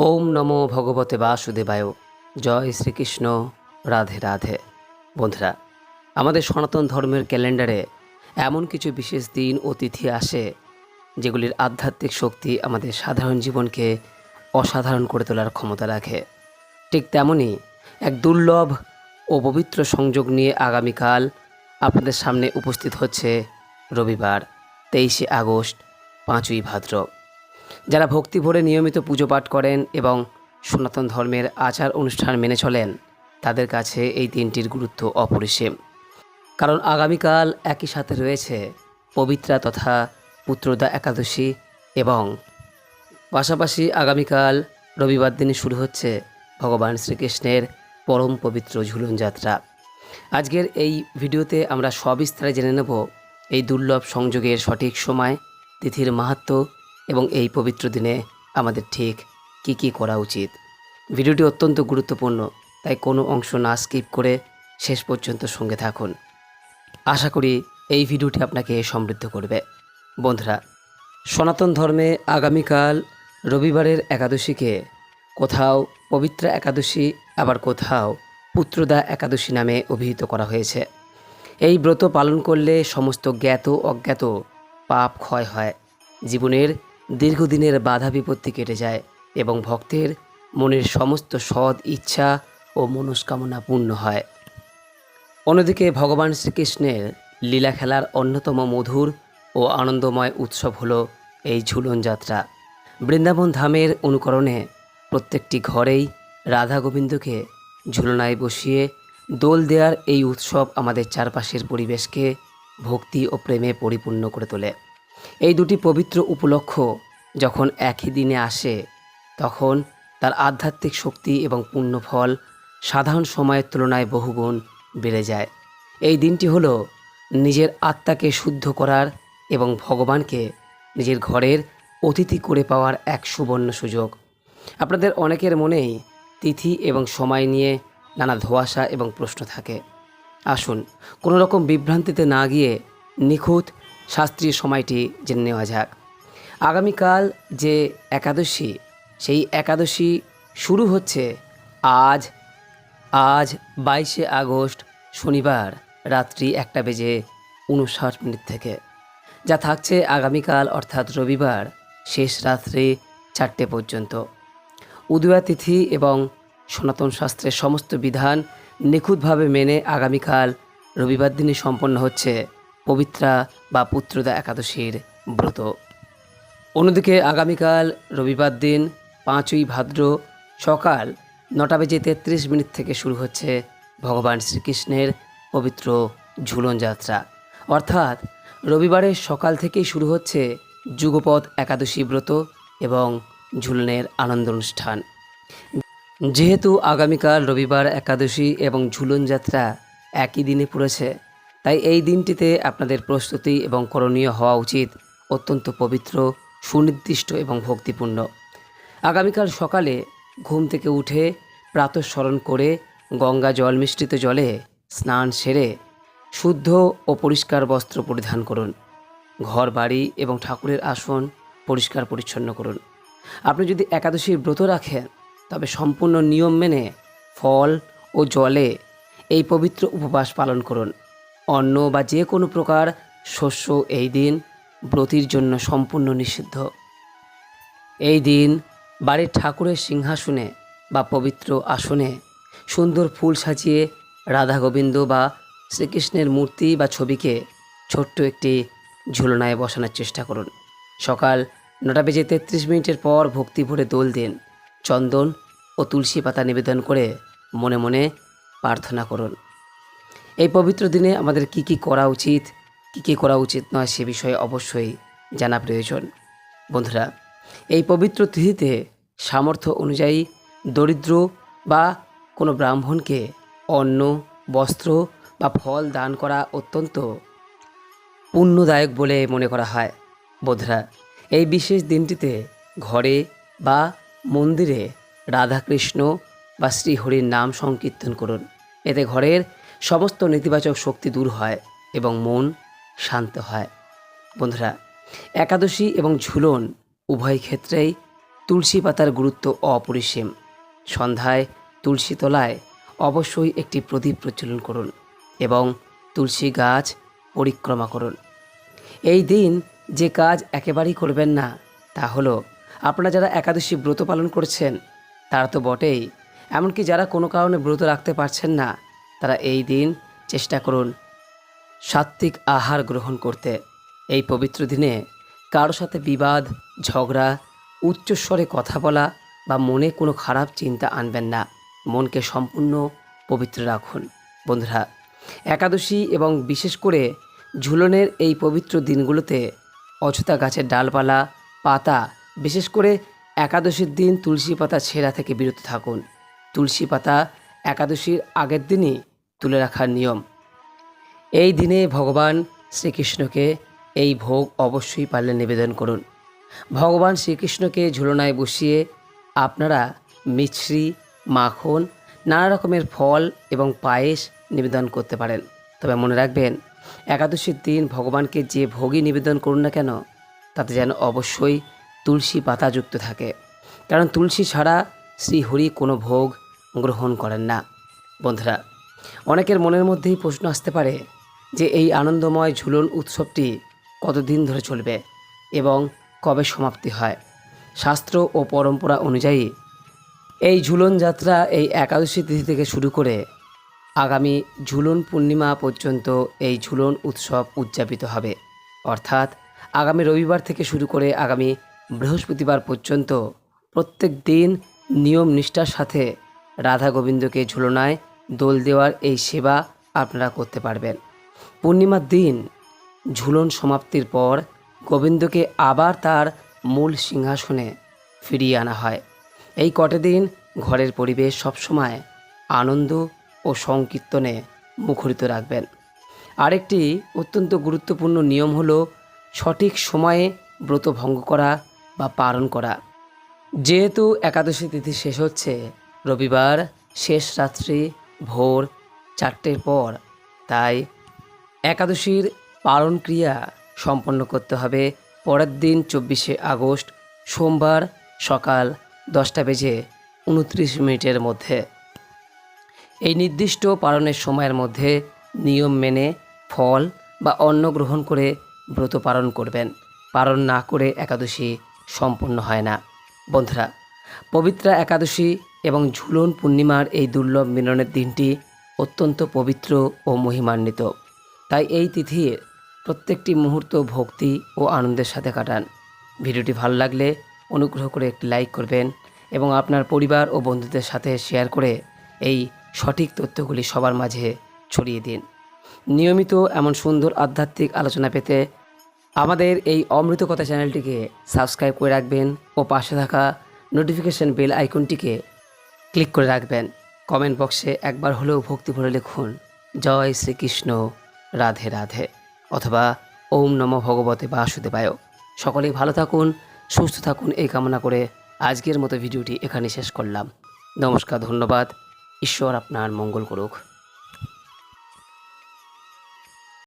ওম নমো ভগবতে বাসুদেবায়। জয় শ্রীকৃষ্ণ। রাধে রাধে। বন্ধুরা, আমাদের সনাতন ধর্মের ক্যালেন্ডারে এমন কিছু বিশেষ দিন ও তিথি আসে যেগুলির আধ্যাত্মিক শক্তি আমাদের সাধারণ জীবনকে অসাধারণ করে তোলার ক্ষমতা রাখে। ঠিক তেমনই এক দুর্লভ ও পবিত্র সংযোগ নিয়ে আগামীকাল আপনাদের সামনে উপস্থিত হচ্ছে রবিবার 23শে আগস্ট, 5ই ভাদ্র। যারা ভক্তি ভরে নিয়মিত পুজো পাঠ করেন এবং সনাতন ধর্মের আচার অনুষ্ঠান মেনে চলেন, তাদের কাছে এই দিনটির গুরুত্ব অপরিসীম। কারণ আগামীকাল একই সাথে রয়েছে পবিত্রা তথা পুত্রদা একাদশী এবং পাশাপাশি আগামীকাল রবিবার দিনে শুরু হচ্ছে ভগবান শ্রীকৃষ্ণের পরম পবিত্র ঝুলন যাত্রা। আজকের এই ভিডিওতে আমরা সবিস্তারে জেনে নেব এই দুর্লভ সংযোগের সঠিক সময়, তিথির মাহাত্ম্য এবং এই পবিত্র দিনে আমাদের ঠিক কী করা উচিত। ভিডিওটি অত্যন্ত গুরুত্বপূর্ণ, তাই কোনো অংশ না স্কিপ করে শেষ পর্যন্ত সঙ্গে থাকুন। আশা করি এই ভিডিওটি আপনাকে সমৃদ্ধ করবে। বন্ধুরা, সনাতন ধর্মে আগামীকাল রবিবারের একাদশীকে কোথাও পবিত্রা একাদশী, আবার কোথাও পুত্রদা একাদশী নামে অভিহিত করা হয়েছে। এই ব্রত পালন করলে সমস্ত জ্ঞাত অজ্ঞাত পাপ ক্ষয় হয়, জীবনের দীর্ঘদিনের বাধা বিপত্তি কেটে যায় এবং ভক্তের মনের সমস্ত সৎ ইচ্ছা ও মনস্কামনা পূর্ণ হয়। অন্যদিকে ভগবান শ্রীকৃষ্ণের লীলা খেলার অন্যতম মধুর ও আনন্দময় উৎসব হল এই ঝুলন যাত্রা। বৃন্দাবন ধামের অনুকরণে প্রত্যেকটি ঘরেই রাধা গোবিন্দকে ঝুলনায় বসিয়ে দোল দেওয়ার এই উৎসব আমাদের চারপাশের পরিবেশকে ভক্তি ও প্রেমে পরিপূর্ণ করে তোলে। এই দুটি পবিত্র উপলক্ষ যখন একই দিনে আসে, তখন তার আধ্যাত্মিক শক্তি এবং পুণ্যফল সাধারণ সময়ের তুলনায় বহুগুণ বেড়ে যায়। এই দিনটি হলো নিজের আত্মাকে শুদ্ধ করার এবং ভগবানকে নিজের ঘরের অতিথি করে পাওয়ার এক সুবর্ণ সুযোগ। আপনাদের অনেকের মনেই তিথি এবং সময় নিয়ে নানা ধোঁয়াশা এবং প্রশ্ন থাকে। আসুন, কোনো রকম বিভ্রান্তিতে না গিয়ে নিখুঁত শাস্ত্রীয় সময়টি জেনে নেওয়া যাক। আগামীকাল যে একাদশী, সেই একাদশী শুরু হচ্ছে আজ 22শে আগস্ট শনিবার রাত্রি 1:59 থেকে, যা থাকছে আগামীকাল অর্থাৎ রবিবার শেষ রাত্রি 4টে পর্যন্ত। উদয়া তিথি এবং সনাতন শাস্ত্রের সমস্ত বিধান নিখুঁতভাবে মেনে আগামীকাল রবিবার দিনে সম্পন্ন হচ্ছে পবিত্রা বা পুত্রদা একাদশীর ব্রত। অন্যদিকে আগামীকাল রবিবার দিন 5ই ভাদ্র সকাল 9:33 থেকে শুরু হচ্ছে ভগবান শ্রীকৃষ্ণের পবিত্র ঝুলন যাত্রা। অর্থাৎ রবিবারের সকাল থেকেই শুরু হচ্ছে যুগপৎ একাদশী ব্রত এবং ঝুলনের আনন্দ অনুষ্ঠান। যেহেতু আগামীকাল রবিবার একাদশী এবং ঝুলন যাত্রা একই দিনে পড়েছে, তাই এই দিনটিতে আপনাদের প্রস্তুতি এবং করণীয় হওয়া উচিত অত্যন্ত পবিত্র, সুনির্দিষ্ট এবং ভক্তিপূর্ণ। আগামীকাল সকালে ঘুম থেকে উঠে প্রাতঃস্মরণ করে গঙ্গা জল মিশ্রিত জলে স্নান সেরে শুদ্ধ ও পরিষ্কার বস্ত্র পরিধান করুন। ঘর বাড়ি এবং ঠাকুরের আসন পরিষ্কার পরিচ্ছন্ন করুন। আপনি যদি একাদশীর ব্রত রাখেন, তবে সম্পূর্ণ নিয়ম মেনে ফল ও জলে এই পবিত্র উপবাস পালন করুন। অন্ন বা যে কোনো প্রকার শস্য এই দিন ব্রতির জন্য সম্পূর্ণ নিষিদ্ধ। এই দিন বাড়ির ঠাকুরের সিংহাসনে বা পবিত্র আসনে সুন্দর ফুল সাজিয়ে রাধা গোবিন্দ বা শ্রীকৃষ্ণের মূর্তি বা ছবিকে ছোট্ট একটি ঝুলনায় বসানোর চেষ্টা করুন। সকাল 9:33 পর ভক্তি ভরে দোল দিন। চন্দন ও তুলসী পাতা নিবেদন করে মনে মনে প্রার্থনা করুন। এই পবিত্র দিনে আমাদের কি করা উচিত, কি করা উচিত নয়, সে বিষয়ে অবশ্যই জানা প্রয়োজন। বন্ধুরা, এই পবিত্র তিথিতে সামর্থ্য অনুযায়ী দরিদ্র বা কোনো ব্রাহ্মণকে অন্ন, বস্ত্র বা ফল দান করা অত্যন্ত পুণ্যদায়ক বলে মনে করা হয়। বন্ধুরা, এই বিশেষ দিনটিতে ঘরে বা মন্দিরে রাধাকৃষ্ণ বা শ্রীহরির নাম সংকীর্তন করুন। এতে ঘরের সমস্ত নেতিবাচক শক্তি দূর হয় এবং মন শান্ত হয়। বন্ধুরা, একাদশী এবং ঝুলন উভয় ক্ষেত্রেই তুলসী পাতার গুরুত্ব অপরিসীম। সন্ধ্যায় তুলসী তলায় অবশ্যই একটি প্রদীপ প্রজ্বলন করুন এবং তুলসী গাছ পরিক্রমা করুন। এই দিন যে কাজ একেবারেই করবেন না তা হলো, আপনারা যারা একাদশী ব্রত পালন করছেন তারা তো বটেই, এমনকি যারা কোনো কারণে ব্রত রাখতে পারছেন না তারা এই দিন চেষ্টা করুন সাত্ত্বিক আহার গ্রহণ করতে। এই পবিত্র দিনে কারো সাথে বিবাদ, ঝগড়া, উচ্চস্বরে কথা বলা বা মনে কোনো খারাপ চিন্তা আনবেন না। মনকে সম্পূর্ণ পবিত্র রাখুন। বন্ধুরা, একাদশী এবং বিশেষ করে ঝুলনের এই পবিত্র দিনগুলোতে অযথা গাছের ডালপালা, পাতা, বিশেষ করে একাদশীর দিন তুলসী পাতা ছেঁড়া থেকে বিরত থাকুন। তুলসী পাতা একাদশীর আগের দিনই তুলে রাখার নিয়ম। এই দিনে ভগবান শ্রীকৃষ্ণকে এই ভোগ অবশ্যই পারলে নিবেদন করুন। ভগবান শ্রীকৃষ্ণকে ঝুলনায় বসিয়ে আপনারা মিছরি, মাখন, নানা রকমের ফল এবং পায়েস নিবেদন করতে পারেন। তবে মনে রাখবেন, একাদশীর দিন ভগবানকে যে ভোগই নিবেদন করুন না কেন তাতে যেন অবশ্যই তুলসী পাতা যুক্ত থাকে, কারণ তুলসী ছাড়া শ্রীহরি কোনো ভোগ গ্রহণ করেন না। বন্ধুরা, অনেকের মনের মধ্যেই প্রশ্ন আসতে পারে যে এই আনন্দময় ঝুলন উৎসবটি কতদিন ধরে চলবে এবং কবে সমাপ্তি হয়। শাস্ত্র ও পরম্পরা অনুযায়ী এই ঝুলন যাত্রা এই একাদশী তিথি থেকে শুরু করে আগামী ঝুলন পূর্ণিমা পর্যন্ত এই ঝুলন উৎসব উদযাপিত হবে। অর্থাৎ আগামী রবিবার থেকে শুরু করে আগামী বৃহস্পতিবার পর্যন্ত প্রত্যেক দিন নিয়ম নিষ্ঠার সাথে রাধা গোবিন্দকে ঝুলনায় দোল দেওয়ার এই সেবা আপনারা করতে পারবেন। পূর্ণিমার দিন ঝুলন সমাপ্তির পর গোবিন্দকে আবার তার মূল সিংহাসনে ফিরিয়ে আনা হয়। এই কটা দিন ঘরের পরিবেশ সবসময় আনন্দ ও সংকীর্তনে মুখরিত রাখবেন। আরেকটি অত্যন্ত গুরুত্বপূর্ণ নিয়ম হলো সঠিক সময়ে ব্রত ভঙ্গ করা বা পালন করা। যেহেতু একাদশী তিথি শেষ হচ্ছে রবিবার শেষ রাত্রি ভোর 4টের পর, তাই একাদশীর পালন ক্রিয়া সম্পন্ন করতে হবে পরের দিন 24শে আগস্ট সোমবার সকাল 10:29 মধ্যে। এই নির্দিষ্ট পালনের সময়ের মধ্যে নিয়ম মেনে ফল বা অন্ন গ্রহণ করে ব্রত পালন করবেন। পালন না করে একাদশী সম্পূর্ণ হয় না। বন্ধুরা, পবিত্রা একাদশী এবং ঝুলন পূর্ণিমার এই দুর্লভ মিলনের দিনটি অত্যন্ত পবিত্র ও মহিমান্বিত। তাই এই তিথির প্রত্যেকটি মুহূর্ত ভক্তি ও আনন্দের সাথে কাটান। ভিডিওটি ভালো লাগলে অনুগ্রহ করে একটি লাইক করবেন এবং আপনার পরিবার ও বন্ধুদের সাথে শেয়ার করে এই সঠিক তথ্যগুলি সবার মাঝে ছড়িয়ে দিন। নিয়মিত এমন সুন্দর আধ্যাত্মিক আলোচনা পেতে আমাদের এই অমৃত কথা চ্যানেলটিকে সাবস্ক্রাইব করে রাখবেন ও পাশে থাকা নোটিফিকেশন বেল আইকনটিকে ক্লিক করে রাখবেন। কমেন্ট বক্সে একবার হলেও ভক্তি ভরে লিখুন জয় শ্রীকৃষ্ণ, রাধে রাধে, অথবা ওম নমো ভগবতে বাসুদেবায়। সকলেই ভালো থাকুন, সুস্থ থাকুন এই কামনা করে আজকের মতো ভিডিওটি এখানে শেষ করলাম। নমস্কার, ধন্যবাদ। ঈশ্বর আপনার মঙ্গল করুক।